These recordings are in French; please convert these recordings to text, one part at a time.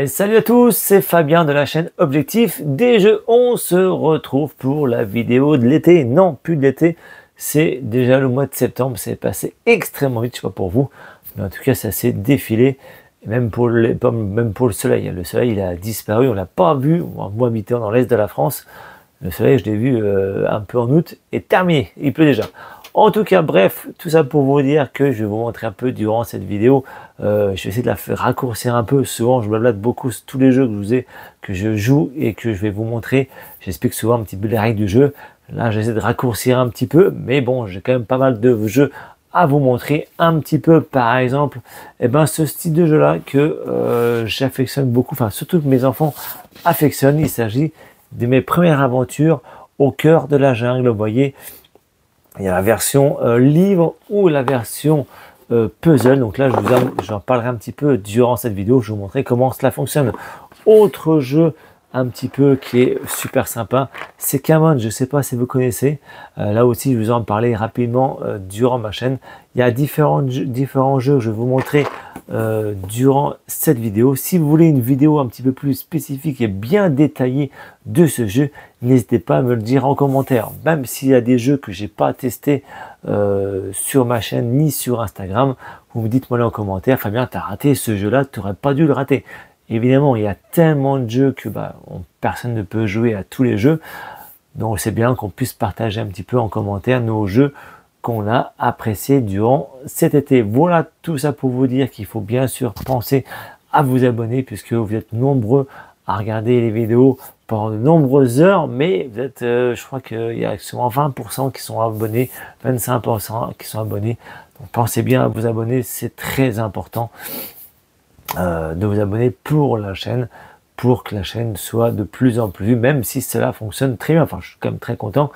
Salut à tous, c'est Fabien de la chaîne Objectif des Jeux. On se retrouve pour la vidéo de l'été. Non, plus de l'été, c'est déjà le mois de septembre. C'est passé extrêmement vite, je sais pas pour vous, mais en tout cas, ça s'est défilé. Et même pour le soleil. Le soleil, il a disparu, on l'a pas vu. Moi, habitant dans l'est de la France, le soleil, je l'ai vu un peu en août et terminé. Il pleut déjà. En tout cas, bref, tout ça pour vous dire que je vais vous montrer un peu durant cette vidéo. Je vais essayer de la faire raccourcir un peu. Souvent, je blablate beaucoup sur tous les jeux que je joue et que je vais vous montrer. J'explique souvent un petit peu les règles du jeu. Là, j'essaie de raccourcir un petit peu, mais bon, j'ai quand même pas mal de jeux à vous montrer un petit peu. Par exemple, ce style de jeu-là que j'affectionne beaucoup, enfin surtout que mes enfants affectionnent. Il s'agit de mes premières aventures au cœur de la jungle. Vous voyez, il y a la version livre ou la version puzzle. Donc là, j'en parlerai un petit peu durant cette vidéo. Je vais vous montrer comment cela fonctionne. Autre jeu un petit peu qui est super sympa, c'est Camon. Je ne sais pas si vous connaissez. Là aussi, je vous en parler rapidement durant ma chaîne. Il y a différents jeux que je vais vous montrer durant cette vidéo. Si vous voulez une vidéo un petit peu plus spécifique et bien détaillée de ce jeu, n'hésitez pas à me le dire en commentaire. Même s'il y a des jeux que j'ai pas testés sur ma chaîne ni sur Instagram, vous me dites moi en commentaire, Fabien, tu as raté ce jeu-là, tu n'aurais pas dû le rater. Évidemment, il y a tellement de jeux que personne ne peut jouer à tous les jeux. Donc c'est bien qu'on puisse partager un petit peu en commentaire nos jeux qu'on a appréciés durant cet été. Voilà tout ça pour vous dire qu'il faut bien sûr penser à vous abonner puisque vous êtes nombreux à regarder les vidéos pendant de nombreuses heures, mais vous êtes, je crois qu'il y a souvent 20% qui sont abonnés, 25% qui sont abonnés. Donc pensez bien à vous abonner, c'est très important de vous abonner pour la chaîne, pour que la chaîne soit de plus en plus vue, même si cela fonctionne très bien. Enfin, je suis quand même très content,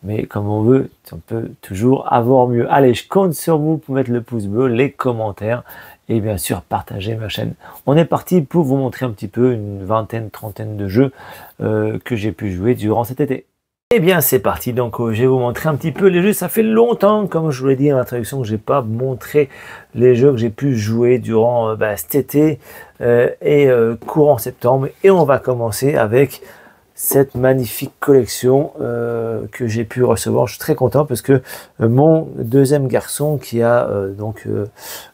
mais comme on veut, on peut toujours avoir mieux. Allez, je compte sur vous pour mettre le pouce bleu, les commentaires et bien sûr partager ma chaîne. On est parti pour vous montrer un petit peu une vingtaine, trentaine de jeux que j'ai pu jouer durant cet été. Eh bien c'est parti, donc je vais vous montrer un petit peu les jeux. Ça fait longtemps, comme je vous l'ai dit en introduction, que j'ai pas montré les jeux que j'ai pu jouer durant cet été et courant septembre. Et on va commencer avec cette magnifique collection que j'ai pu recevoir. Je suis très content parce que mon deuxième garçon qui a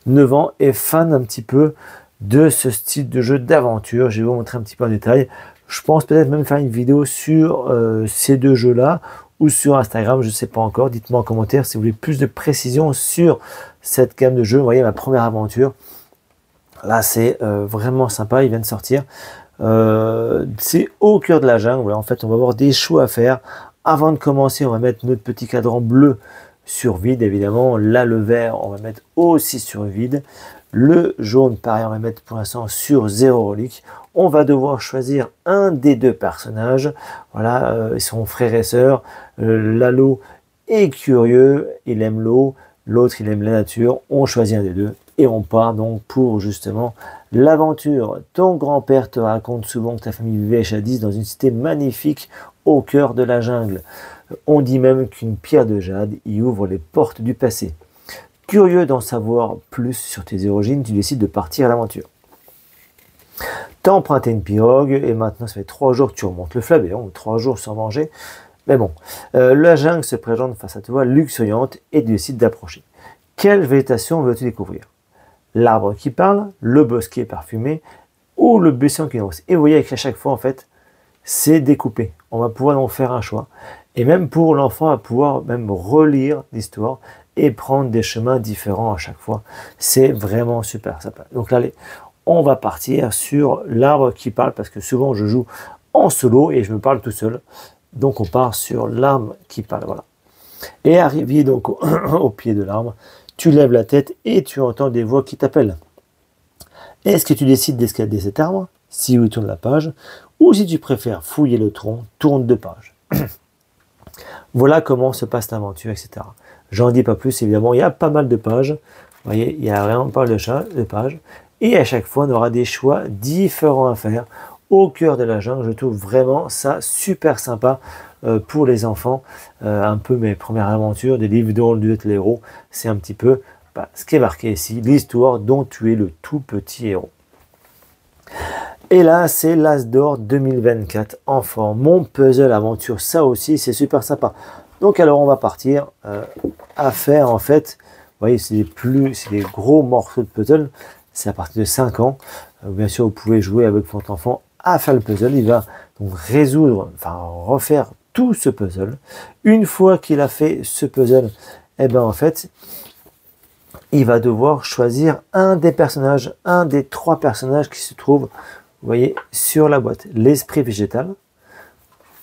9 ans est fan un petit peu de ce style de jeu d'aventure. Je vais vous montrer un petit peu en détail. Je pense peut-être même faire une vidéo sur ces deux jeux-là ou sur Instagram, je ne sais pas encore. Dites-moi en commentaire si vous voulez plus de précision sur cette gamme de jeux. Vous voyez ma première aventure. Là, c'est vraiment sympa, il vient de sortir. C'est au cœur de la jungle. Voilà, en fait, on va avoir des choix à faire. Avant de commencer, on va mettre notre petit cadran bleu sur vide, évidemment. Là, le vert, on va mettre aussi sur vide. Le jaune, pareil, on va mettre pour l'instant sur 0 relique. On va devoir choisir un des deux personnages. Voilà, ils sont frères et sœurs. Lalo est curieux, il aime l'eau. L'autre, il aime la nature. On choisit un des deux et on part donc pour justement l'aventure. Ton grand-père te raconte souvent que ta famille vivait jadis dans une cité magnifique au cœur de la jungle. On dit même qu'une pierre de jade y ouvre les portes du passé. Curieux d'en savoir plus sur tes origines, tu décides de partir à l'aventure. T'as emprunté une pirogue et maintenant ça fait 3 jours que tu remontes le fleuve, 3 jours sans manger. Mais bon, la jungle se présente face à toi, luxuriante, et tu décides d'approcher. Quelle végétation veux-tu découvrir? L'arbre qui parle, le bosquet parfumé ou le buisson qui danse. Et vous voyez qu'à chaque fois, en fait, c'est découpé. On va pouvoir en faire un choix. Et même pour l'enfant, on va pouvoir même relire l'histoire et prendre des chemins différents à chaque fois. C'est vraiment super sympa. Donc là, on va partir sur l'arbre qui parle parce que souvent je joue en solo et je me parle tout seul. Donc on part sur l'arbre qui parle. Voilà. Et arrivé donc au pied de l'arbre, tu lèves la tête et tu entends des voix qui t'appellent. Est-ce que tu décides d'escalader cet arbre? Si oui, tourne la page. Ou si tu préfères fouiller le tronc, tourne 2 pages. Voilà comment se passe l'aventure, etc. J'en dis pas plus, évidemment, il y a pas mal de pages. Vous voyez, il y a vraiment pas mal de pages. Et à chaque fois, on aura des choix différents à faire au cœur de la jungle. Je trouve vraiment ça super sympa pour les enfants. Un peu mes premières aventures, des livres dont tu es le héros. C'est un petit peu ce qui est marqué ici, l'histoire dont tu es le tout petit héros. Et là, c'est l'As d'or 2024 enfant. Mon puzzle aventure, ça aussi, c'est super sympa. Donc, alors, on va partir à faire, en fait, vous voyez, c'est des gros morceaux de puzzle. C'est à partir de 5 ans. Bien sûr, vous pouvez jouer avec votre enfant à faire le puzzle. Il va donc refaire tout ce puzzle. Une fois qu'il a fait ce puzzle, eh ben, en fait, il va devoir choisir un des personnages, un des 3 personnages qui se trouvent, vous voyez, sur la boîte. L'esprit végétal,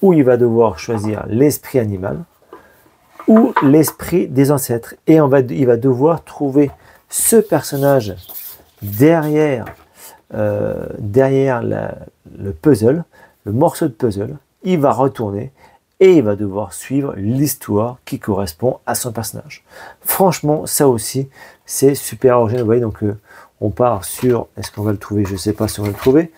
ou il va devoir choisir l'esprit animal, ou l'esprit des ancêtres. Et il va devoir trouver ce personnage derrière, le puzzle, le morceau de puzzle. Il va retourner et il va devoir suivre l'histoire qui correspond à son personnage. Franchement, ça aussi, c'est super original. Vous voyez, donc on part sur, est-ce qu'on va le trouver? Je ne sais pas si on va le trouver,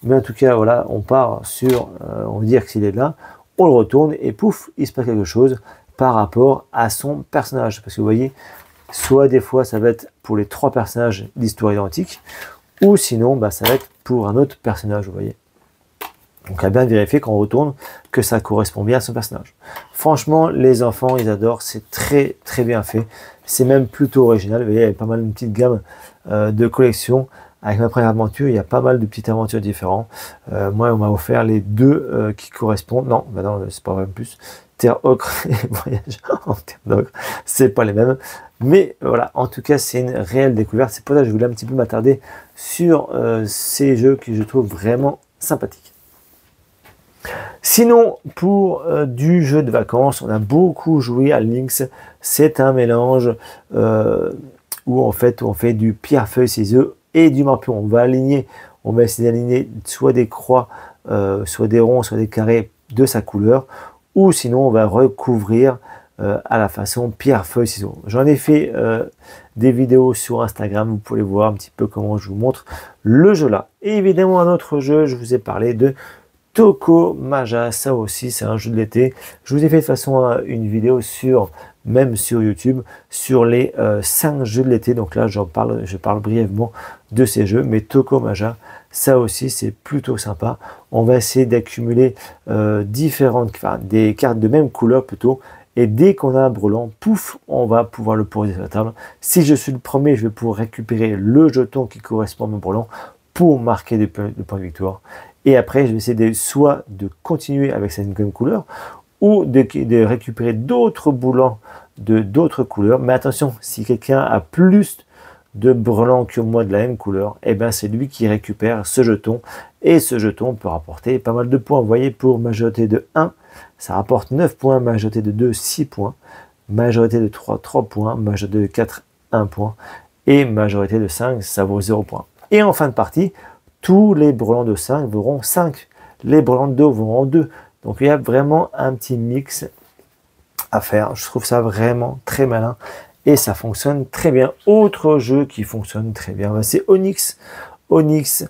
mais en tout cas, voilà, on part sur, on va dire qu'il est là, on le retourne et pouf, il se passe quelque chose par rapport à son personnage. Parce que vous voyez, soit des fois, ça va être pour les 3 personnages d'histoire identique, ou sinon, bah, ça va être pour un autre personnage, vous voyez. Donc, à bien vérifier quand on retourne que ça correspond bien à son personnage. Franchement, les enfants, ils adorent. C'est très, très bien fait. C'est même plutôt original. Vous voyez, il y a pas mal une petite gamme de collections. Avec ma première aventure, il y a pas mal de petites aventures différentes. Moi, on m'a offert les 2 qui correspondent. Non, bah non, c'est pas même plus. Terre ocre et voyage en terre d'ocre. C'est pas les mêmes. Mais voilà, en tout cas, c'est une réelle découverte. C'est pour ça que je voulais un petit peu m'attarder sur ces jeux que je trouve vraiment sympathiques. Sinon, pour du jeu de vacances, on a beaucoup joué à Lynx. C'est un mélange où en fait on fait du pierre, feuille, ciseaux et du marpion. On va essayer d'aligner soit des croix, soit des ronds, soit des carrés de sa couleur, ou sinon on va recouvrir à la façon pierre, feuille, ciseaux. J'en ai fait des vidéos sur Instagram, vous pouvez voir un petit peu comment je vous montre le jeu là. Et évidemment, un autre jeu, je vous ai parlé de Toko Maja, ça aussi c'est un jeu de l'été. Je vous ai fait de toute façon une vidéo même sur YouTube, sur les 5 jeux de l'été. Donc là je parle brièvement de ces jeux, mais Toko Maja, ça aussi c'est plutôt sympa. On va essayer d'accumuler des cartes de même couleur plutôt. Et dès qu'on a un brelan, pouf, on va pouvoir le poser sur la table. Si je suis le premier, je vais pouvoir récupérer le jeton qui correspond à mon brelan pour marquer des points de victoire. Et après, je vais essayer soit de continuer avec cette même couleur ou de récupérer d'autres boulons de d'autres couleurs. Mais attention, si quelqu'un a plus de brelans que moi de la même couleur, eh ben c'est lui qui récupère ce jeton. Et ce jeton peut rapporter pas mal de points. Vous voyez, pour majorité de 1, ça rapporte 9 points, majorité de 2, 6 points, majorité de 3, 3 points, majorité de 4, 1 point, et majorité de 5, ça vaut 0 points. Et en fin de partie, tous les brelans de 5 vaudront 5. Les brelans de 2 vaudront 2. Donc il y a vraiment un petit mix à faire. Je trouve ça vraiment très malin. Et ça fonctionne très bien. Autre jeu qui fonctionne très bien, c'est Onyx. Onyx,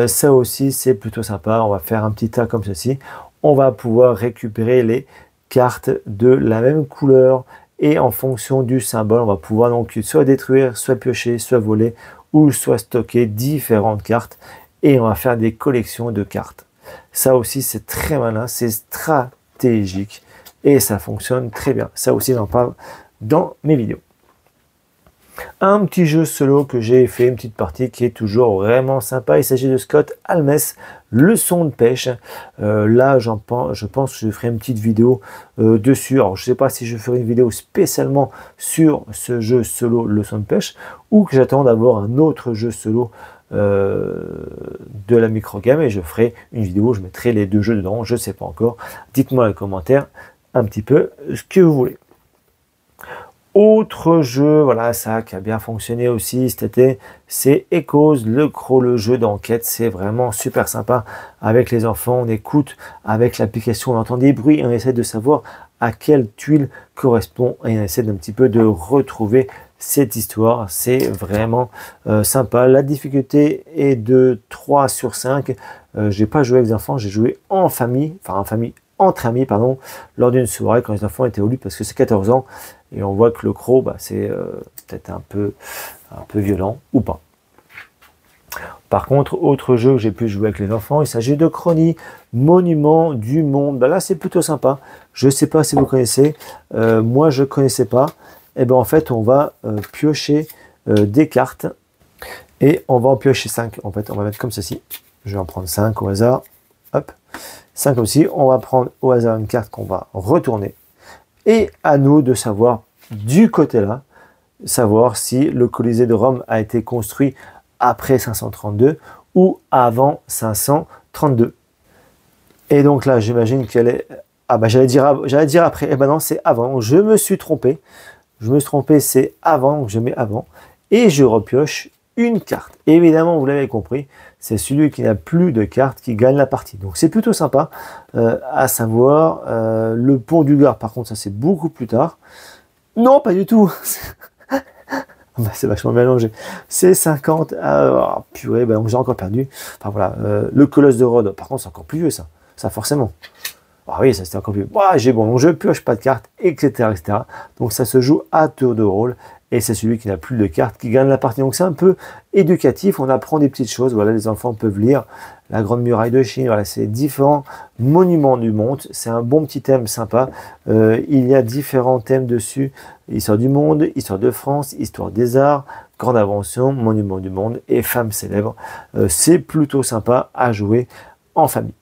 ça aussi c'est plutôt sympa. On va faire un petit tas comme ceci. On va pouvoir récupérer les cartes de la même couleur. Et en fonction du symbole, on va pouvoir donc soit détruire, soit piocher, soit voler, ou soit stocker différentes cartes. Et on va faire des collections de cartes. Ça aussi, c'est très malin, c'est stratégique et ça fonctionne très bien. Ça aussi, j'en parle dans mes vidéos. Un petit jeu solo que j'ai fait, une petite partie qui est toujours vraiment sympa. Il s'agit de Scott Almes, leçon de pêche. Là, je pense que je ferai une petite vidéo dessus. Alors, je ne sais pas si je ferai une vidéo spécialement sur ce jeu solo leçon de pêche ou que j'attends d'avoir un autre jeu solo de la microgame et je ferai une vidéo, je mettrai les 2 jeux dedans, je ne sais pas encore. Dites-moi dans les commentaires un petit peu ce que vous voulez. Autre jeu, voilà, ça qui a bien fonctionné aussi cet été, c'est Echoes, le jeu d'enquête. C'est vraiment super sympa avec les enfants. On écoute avec l'application, on entend des bruits et on essaie de savoir à quelle tuile correspond et on essaie d'un petit peu de retrouver cette histoire. C'est vraiment sympa. La difficulté est de 3 sur 5. J'ai pas joué avec les enfants, j'ai joué en famille, entre amis, pardon, lors d'une soirée quand les enfants étaient au lit parce que c'est 14 ans et on voit que le croc, bah, c'est peut-être un peu violent ou pas. Par contre, autre jeu que j'ai pu jouer avec les enfants, il s'agit de Chronie, Monument du Monde. Ben là, c'est plutôt sympa. Je ne sais pas si vous connaissez. Moi, je ne connaissais pas. Et ben en fait, on va piocher des cartes et on va en piocher 5. En fait, on va mettre comme ceci. Je vais en prendre 5 au hasard. Hop, 5 aussi. On va prendre au hasard une carte qu'on va retourner. Et à nous de savoir, du côté là, savoir si le Colisée de Rome a été construit après 532 ou avant 532. Et donc là, j'imagine qu'elle est... Ah bah j'allais dire après. Eh ben non, c'est avant. Je me suis trompé. C'est avant, donc je mets avant. Et je repioche une carte. Et évidemment, vous l'avez compris, c'est celui qui n'a plus de cartes qui gagne la partie. Donc c'est plutôt sympa, à savoir le pont du Gard. Par contre, ça c'est beaucoup plus tard. Non, pas du tout. Bah, c'est vachement mélangé. C'est 50. Oh, purée, bah, j'ai encore perdu. Enfin voilà, le Colosse de Rhodes. Par contre, c'est encore plus vieux ça. Ça forcément. Ah oui, ça c'était encore plus vieux. Bah, j'ai bon, donc je pioche pas de cartes, etc., etc. Donc ça se joue à tour de rôle. Et c'est celui qui n'a plus de cartes qui gagne la partie. Donc c'est un peu éducatif, on apprend des petites choses. Voilà, les enfants peuvent lire la Grande Muraille de Chine. Voilà, c'est différents monuments du monde. C'est un bon petit thème sympa. Il y a différents thèmes dessus. Histoire du monde, histoire de France, histoire des arts, grande invention, monument du monde et femmes célèbres. C'est plutôt sympa à jouer en famille.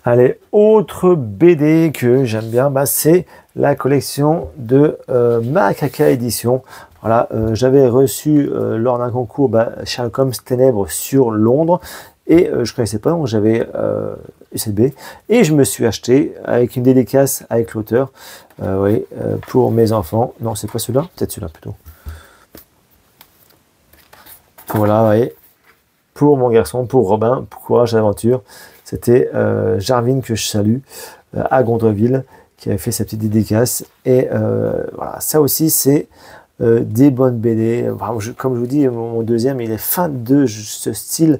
Allez, autre BD que j'aime bien, bah, c'est la collection de Macaca Édition. Voilà, j'avais reçu lors d'un concours Sherlock Holmes Ténèbres sur Londres et je ne connaissais pas, donc j'avais UCB et je me suis acheté avec une dédicace avec l'auteur pour mes enfants. Non, c'est pas celui-là, peut-être celui-là plutôt. Voilà, vous voyez, pour mon garçon, pour Robin, pour Courage d'aventure. C'était Jarvin, que je salue, à Gondreville, qui avait fait sa petite dédicace. Et voilà, ça aussi, c'est des bonnes BD. Vraiment, comme je vous dis, mon deuxième, il est fan de ce style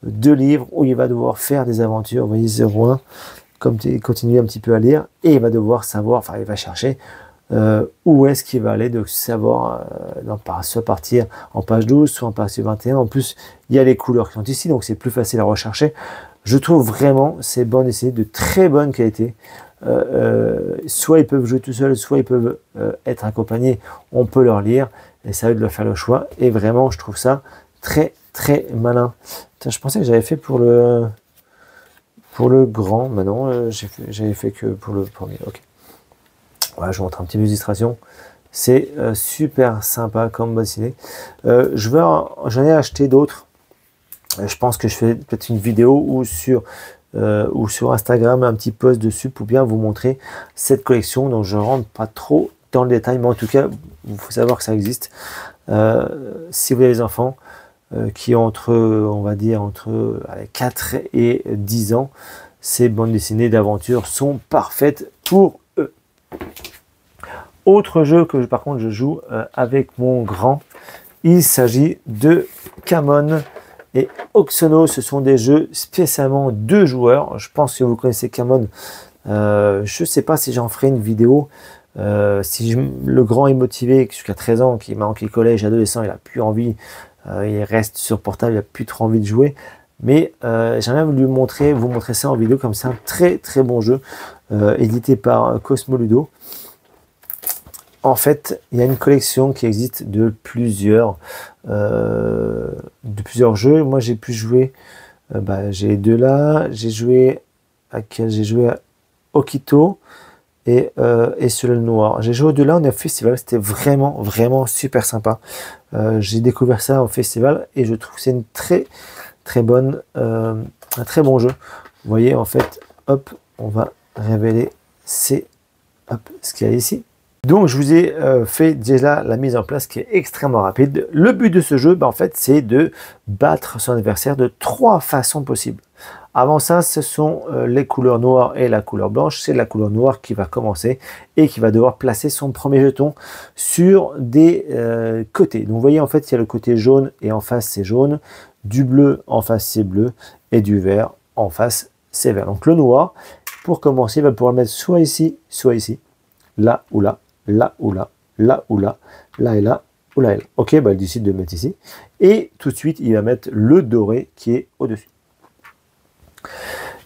de livre où il va devoir faire des aventures. Vous voyez, 01, comme il continue un petit peu à lire, et il va devoir savoir, enfin, il va chercher où est-ce qu'il va aller, de savoir soit partir en page 12, soit en page 21. En plus, il y a les couleurs qui sont ici, donc c'est plus facile à rechercher. Je trouve vraiment ces bandes dessinées de très bonne qualité. Soit ils peuvent jouer tout seuls, soit ils peuvent être accompagnés. On peut leur lire et ça aide de leur faire le choix. Et vraiment, je trouve ça très très malin. Putain, je pensais que j'avais fait pour le grand. Maintenant, j'avais fait que pour le premier. Ok. Voilà, je vous montre un petit peu d'illustration. C'est super sympa comme bande dessinée. J'en ai acheté d'autres. Je pense que je fais peut-être une vidéo ou sur Instagram, un petit post dessus pour bien vous montrer cette collection. Donc je ne rentre pas trop dans le détail, mais en tout cas, il faut savoir que ça existe. Si vous avez des enfants qui ont on va dire, entre 4 et 10 ans, ces bandes dessinées d'aventure sont parfaites pour eux. Autre jeu que par contre je joue avec mon grand, il s'agit de Camon et Oxono. Ce sont des jeux spécialement 2 joueurs. Je pense que vous connaissez Camon. Je ne sais pas si j'en ferai une vidéo. Le grand est motivé jusqu'à 13 ans, qui manque les collèges, adolescent, il n'a plus envie, il reste sur portable, il n'a plus trop envie de jouer. Mais j'aimerais vous montrer ça en vidéo, comme c'est un très très bon jeu, édité par Cosmo Ludo. En fait, il y a une collection qui existe de plusieurs jeux. Moi, j'ai pu jouer, j'ai 2 là. J'ai joué à Okito et sur le noir. J'ai joué aux 2 là, on est au festival. C'était vraiment, vraiment super sympa. J'ai découvert ça au festival et je trouve que c'est une très, très bonne, un très bon jeu. Vous voyez, en fait, hop, on va révéler ce qu'il y a ici. Donc je vous ai fait déjà la mise en place qui est extrêmement rapide. Le but de ce jeu, en fait, c'est de battre son adversaire de 3 façons possibles. Avant ça, ce sont les couleurs noires et la couleur blanche. C'est la couleur noire qui va commencer et qui va devoir placer son premier jeton sur des côtés. Donc vous voyez, en fait, il y a le côté jaune et en face c'est jaune, du bleu en face c'est bleu et du vert en face c'est vert. Donc le noir, pour commencer, il va pouvoir le mettre soit ici, là ou là. Là ou là, là ou là, là et là, Oula, ok, bah, il décide de le mettre ici. Et tout de suite, il va mettre le doré qui est au-dessus.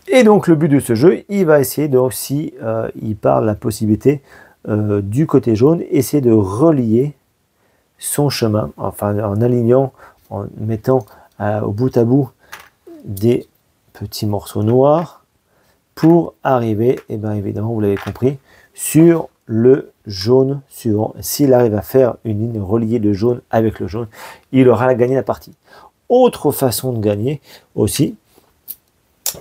Et donc, le but de ce jeu, il va essayer, donc, si il parle la possibilité du côté jaune, essayer de relier son chemin, enfin, en alignant, en mettant au bout à bout des petits morceaux noirs pour arriver, et bien évidemment, vous l'avez compris, sur le jaune suivant. S'il arrive à faire une ligne reliée de jaune avec le jaune, il aura gagné la partie. Autre façon de gagner aussi,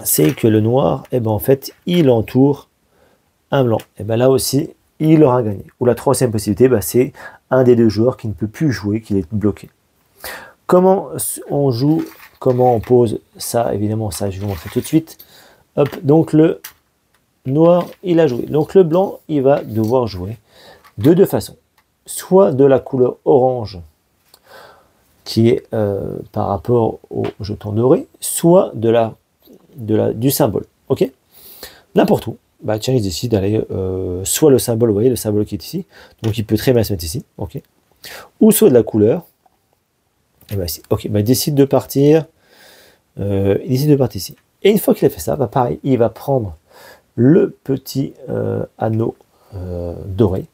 c'est que le noir, et ben en fait, il entoure un blanc. Et ben là aussi, il aura gagné. Ou la troisième possibilité, ben c'est un des deux joueurs qui ne peut plus jouer, qui est bloqué. Comment on joue, comment on pose ça, évidemment, ça je vais vous montrer tout de suite. Hop, donc le noir, il a joué. Donc le blanc, il va devoir jouer de deux façons. Soit de la couleur orange, qui est par rapport au jeton doré, soit du symbole. Ok, n'importe où. Bah tiens, il décide d'aller soit le symbole, vous voyez, le symbole qui est ici, donc il peut très bien se mettre ici, ok, ou soit de la couleur. Et bah ici, ok, bah il décide de partir, ici. Et une fois qu'il a fait ça, bah pareil, il va prendre le petit anneau doré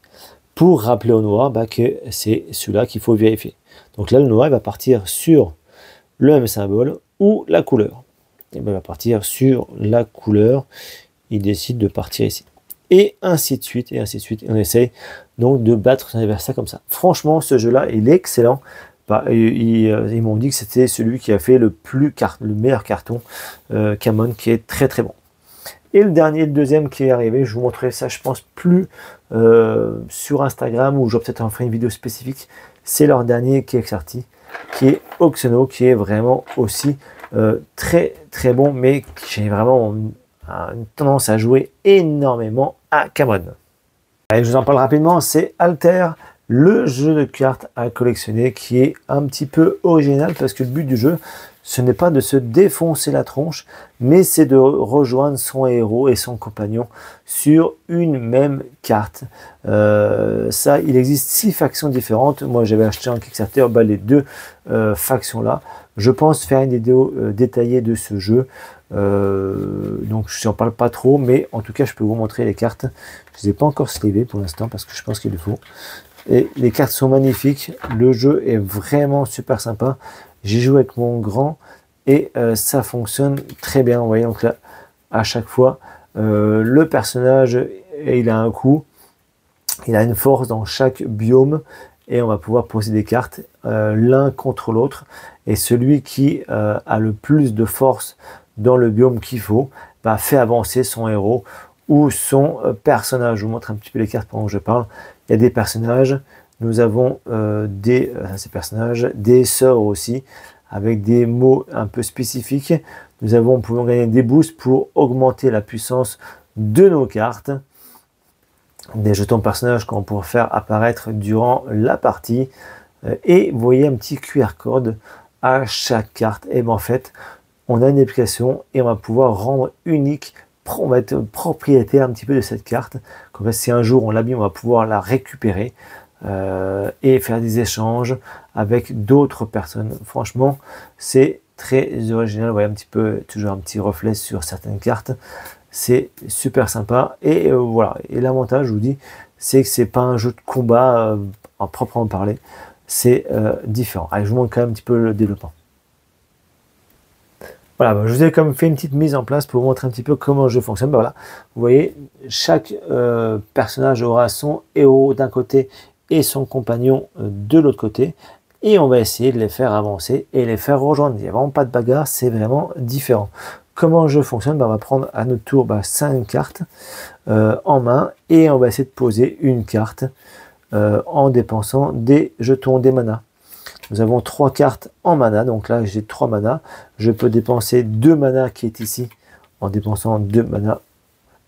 pour rappeler au noir bah, que c'est celui-là qu'il faut vérifier. Donc là, le noir il va partir sur le même symbole ou la couleur. Et ben, il va partir sur la couleur. Il décide de partir ici. Et ainsi de suite, et ainsi de suite. Et on essaye donc de battre son adversaire comme ça. Franchement, ce jeu-là, il est excellent. Bah, ils m'ont dit que c'était celui qui a fait le meilleur carton Camon, qui est très très bon. Et le dernier, le deuxième qui est arrivé, je vous montrerai ça, je pense, plus sur Instagram, ou je vais peut-être en faire une vidéo spécifique. C'est leur dernier qui est sorti, qui est Oxeno, qui est vraiment aussi très très bon, mais j'ai vraiment une tendance à jouer énormément à Camon. Allez, je vous en parle rapidement, c'est Alter, le jeu de cartes à collectionner qui est un petit peu original parce que le but du jeu, ce n'est pas de se défoncer la tronche, mais c'est de rejoindre son héros et son compagnon sur une même carte. Ça, il existe 6 factions différentes. Moi, j'avais acheté en Kickstarter les 2 factions-là. Je pense faire une vidéo détaillée de ce jeu. Donc, je n'en parle pas trop, mais en tout cas, je peux vous montrer les cartes. Je ne les ai pas encore slivées pour l'instant parce que je pense qu'il le faut. Et les cartes sont magnifiques. Le jeu est vraiment super sympa. J'ai joué avec mon grand et ça fonctionne très bien. Vous voyez, donc là, à chaque fois, le personnage, il a un coup, il a une force dans chaque biome et on va pouvoir poser des cartes l'un contre l'autre. Et celui qui a le plus de force dans le biome qu'il faut, bah, fait avancer son héros ou son personnage. Je vous montre un petit peu les cartes pendant que je parle. Il y a des personnages. Nous avons ces personnages, des sorts aussi, avec des mots un peu spécifiques. Nous pouvons gagner des boosts pour augmenter la puissance de nos cartes. Des jetons personnages qu'on pourra faire apparaître durant la partie. Et vous voyez un petit QR code à chaque carte. Et bien en fait, on a une application et on va pouvoir rendre unique, on va être propriétaire un petit peu de cette carte. Comme ça, si un jour on l'abîme, on va pouvoir la récupérer. Et faire des échanges avec d'autres personnes. Franchement, c'est très original. Vous voyez un petit peu, toujours un petit reflet sur certaines cartes. C'est super sympa. Et voilà. Et l'avantage, je vous dis, c'est que c'est pas un jeu de combat en proprement parler. C'est différent. Allez, je vous montre quand même un petit peu le développement. Voilà, bah, je vous ai quand même fait une petite mise en place pour vous montrer un petit peu comment le jeu fonctionne. Bah, voilà, vous voyez, chaque personnage aura son héros d'un côté et son compagnon de l'autre côté. Et on va essayer de les faire avancer et les faire rejoindre. Il n'y a vraiment pas de bagarre, c'est vraiment différent. Comment le jeu fonctionne? On va prendre à notre tour 5 cartes en main et on va essayer de poser une carte en dépensant des jetons, des manas. Nous avons 3 cartes en mana, donc là j'ai 3 manas. Je peux dépenser 2 manas qui est ici en dépensant 2 manas.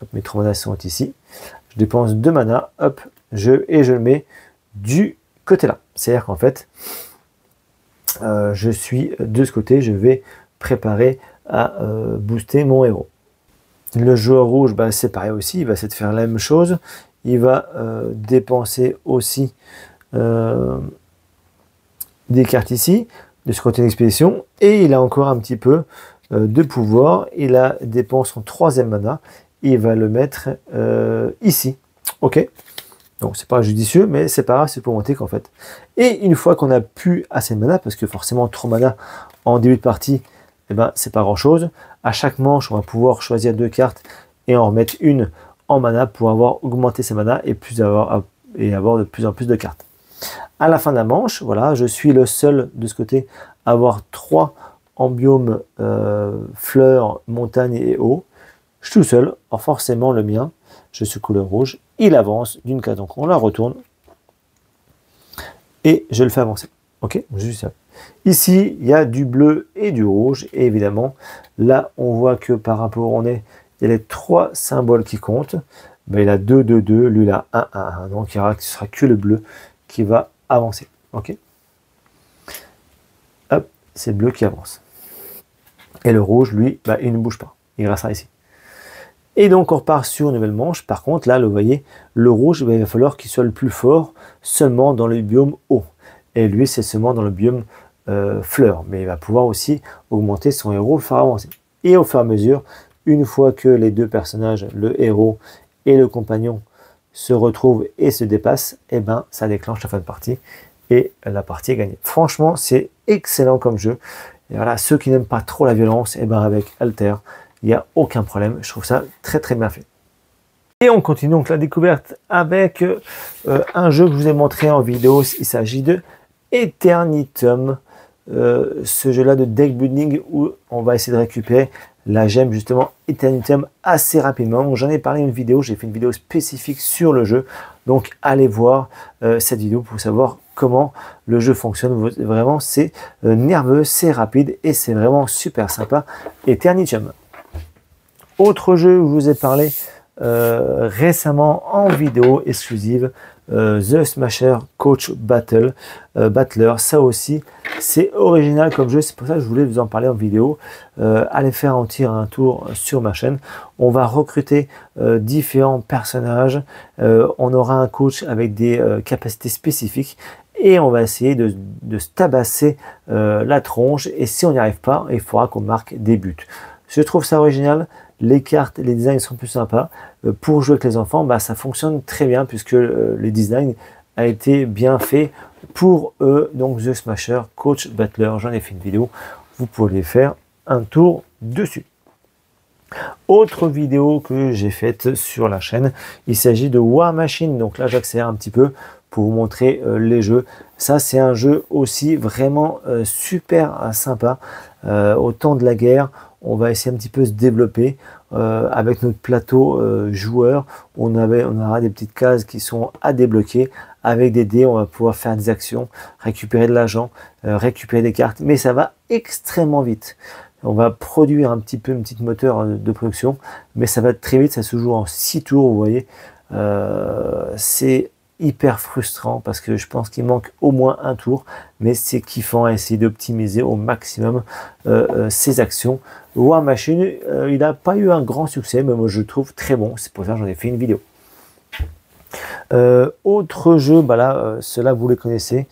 Hop, mes 3 manas sont ici. Je dépense 2 manas, hop, je le mets du côté là. C'est-à-dire qu'en fait, je suis de ce côté, je vais préparer à booster mon héros. Le joueur rouge, bah, c'est pareil aussi, il va essayer de faire la même chose. Il va dépenser aussi des cartes ici, de ce côté d'expédition, et il a encore un petit peu de pouvoir. Il a dépensé son 3e mana, il va le mettre ici. Ok, donc c'est pas judicieux, mais c'est pas grave, c'est pour monter qu'en fait. Et une fois qu'on a plus assez de mana, parce que forcément trop mana en début de partie, eh ben, c'est pas grand chose. À chaque manche, on va pouvoir choisir 2 cartes et en remettre une en mana pour avoir augmenté ses mana et avoir de plus en plus de cartes. À la fin de la manche, voilà, je suis le seul de ce côté à avoir 3 en biome fleurs, montagne et eau. Je suis tout seul, or forcément le mien, je suis couleur rouge, il avance d'une case, donc on la retourne et je le fais avancer. Ok, juste ça. Ici, il y a du bleu et du rouge, et évidemment, là, on voit que par rapport au nez, il y a les 3 symboles qui comptent. Ben, il a 2, 2, 2, lui, il a 1, 1, 1. Donc, ce sera que le bleu qui va avancer. Ok. Hop, c'est le bleu qui avance. Et le rouge, lui, ben, il ne bouge pas. Il restera ici. Et donc, on repart sur une nouvelle manche. Par contre, là, vous voyez, le rouge, ben, il va falloir qu'il soit le plus fort seulement dans le biome eau. Et lui, c'est seulement dans le biome fleurs. Mais il va pouvoir aussi augmenter son héros, le faire avancer. Et au fur et à mesure, une fois que les 2 personnages, le héros et le compagnon, se retrouvent et se dépassent, et ben, ça déclenche la fin de partie. Et la partie est gagnée. Franchement, c'est excellent comme jeu. Et voilà, ceux qui n'aiment pas trop la violence, et ben avec Alter, il n'y a aucun problème. Je trouve ça très très bien fait. Et on continue donc la découverte avec un jeu que je vous ai montré en vidéo. Il s'agit de Eternitum. Ce jeu-là de deck building où on va essayer de récupérer la gemme justement Eternitum assez rapidement. J'en ai parlé une vidéo, j'ai fait une vidéo spécifique sur le jeu. Donc allez voir cette vidéo pour savoir comment le jeu fonctionne. Vraiment, c'est nerveux, c'est rapide et c'est vraiment super sympa. Eternitum. Autre jeu, je vous ai parlé récemment en vidéo exclusive, The Smasher Coach Battler. Ça aussi, c'est original comme jeu, c'est pour ça que je voulais vous en parler en vidéo. Allez faire un tour sur ma chaîne. On va recruter différents personnages. On aura un coach avec des capacités spécifiques. Et on va essayer de se tabasser la tronche. Et si on n'y arrive pas, il faudra qu'on marque des buts. Je trouve ça original. Les cartes, les designs sont plus sympas. Pour jouer avec les enfants, bah, ça fonctionne très bien puisque le design a été bien fait pour eux. Donc The Smasher Coach Battler, j'en ai fait une vidéo. Vous pouvez faire un tour dessus. Autre vidéo que j'ai faite sur la chaîne, il s'agit de War Machine. Donc là, j'accélère un petit peu pour vous montrer les jeux. Ça, c'est un jeu aussi vraiment super sympa. Au temps de la guerre, on va essayer un petit peu de se développer avec notre plateau joueur. On aura des petites cases qui sont à débloquer. Avec des dés, on va pouvoir faire des actions, récupérer de l'argent, récupérer des cartes. Mais ça va extrêmement vite. On va produire un petit peu une petite moteur de production, mais ça va très vite. Ça se joue en 6 tours, vous voyez. C'est hyper frustrant parce que je pense qu'il manque au moins un tour, mais c'est kiffant à essayer d'optimiser au maximum ses actions. War Machine, il n'a pas eu un grand succès, mais moi je le trouve très bon, c'est pour ça que j'en ai fait une vidéo. Autre jeu, bah là, ceux-là vous les connaissez,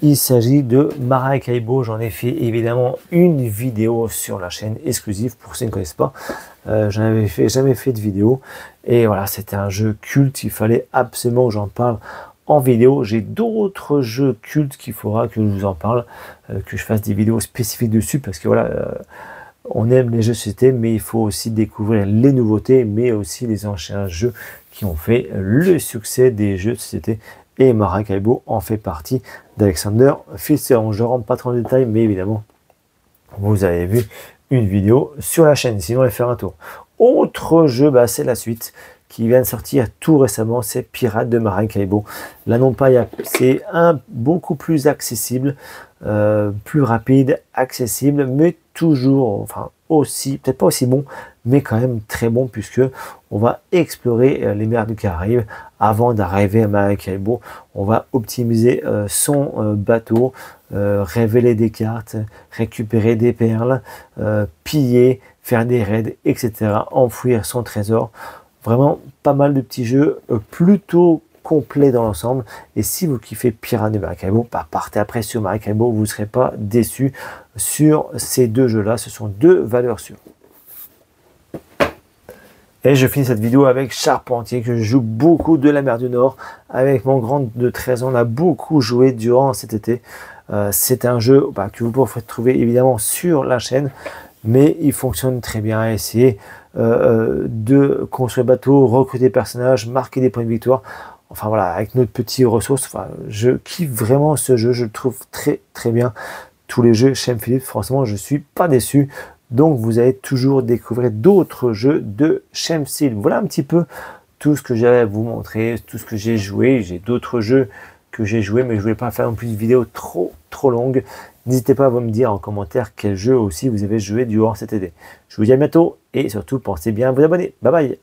il s'agit de Maracaibo. J'en ai fait évidemment une vidéo sur la chaîne exclusive pour ceux qui ne connaissent pas. J'en avais jamais fait de vidéo et voilà, c'était un jeu culte, il fallait absolument que j'en parle en vidéo. J'ai d'autres jeux cultes qu'il faudra que je vous en parle, que je fasse des vidéos spécifiques dessus parce que voilà, on aime les jeux de société, mais il faut aussi découvrir les nouveautés, mais aussi les anciens jeux qui ont fait le succès des jeux de société. Et Maracaibo en fait partie d'Alexander Fitzgerald. Je ne rentre pas trop en détail, mais évidemment, vous avez vu une vidéo sur la chaîne, sinon allez faire un tour. Autre jeu, bah, c'est la suite qui vient de sortir tout récemment, c'est Pirates de Maracaibo. Là non pas, c'est beaucoup plus accessible, plus rapide, accessible, mais toujours, enfin aussi, peut-être pas aussi bon, mais quand même très bon puisque on va explorer les mers du Caraïbe avant d'arriver à Maracaibo. On va optimiser son bateau, révéler des cartes, récupérer des perles, piller, faire des raids, etc. Enfouir son trésor. Vraiment pas mal de petits jeux plutôt complet dans l'ensemble. Et si vous kiffez Pirates de Maracaibo, partez après sur Maracaibo, vous ne serez pas déçus sur ces deux jeux-là. Ce sont deux valeurs sûres. Et je finis cette vidéo avec Charpentier, que je joue beaucoup de la mer du Nord. Avec mon grand de 13 ans, on a beaucoup joué durant cet été. C'est un jeu que vous pourrez trouver évidemment sur la chaîne, mais il fonctionne très bien. Essayez de construire bateau, recruter des personnages, marquer des points de victoire. Enfin voilà, avec notre petite ressource, je kiffe vraiment ce jeu, je le trouve très très bien. Tous les jeux chez Philippe, franchement, je suis pas déçu. Donc vous allez toujours découvrir d'autres jeux de Philippe. Voilà un petit peu tout ce que j'avais à vous montrer, tout ce que j'ai joué. J'ai d'autres jeux que j'ai joué, mais je voulais pas faire non plus une vidéo trop longue. N'hésitez pas à me dire en commentaire quel jeu aussi vous avez joué durant cet été. Je vous dis à bientôt et surtout pensez bien à vous abonner. Bye bye.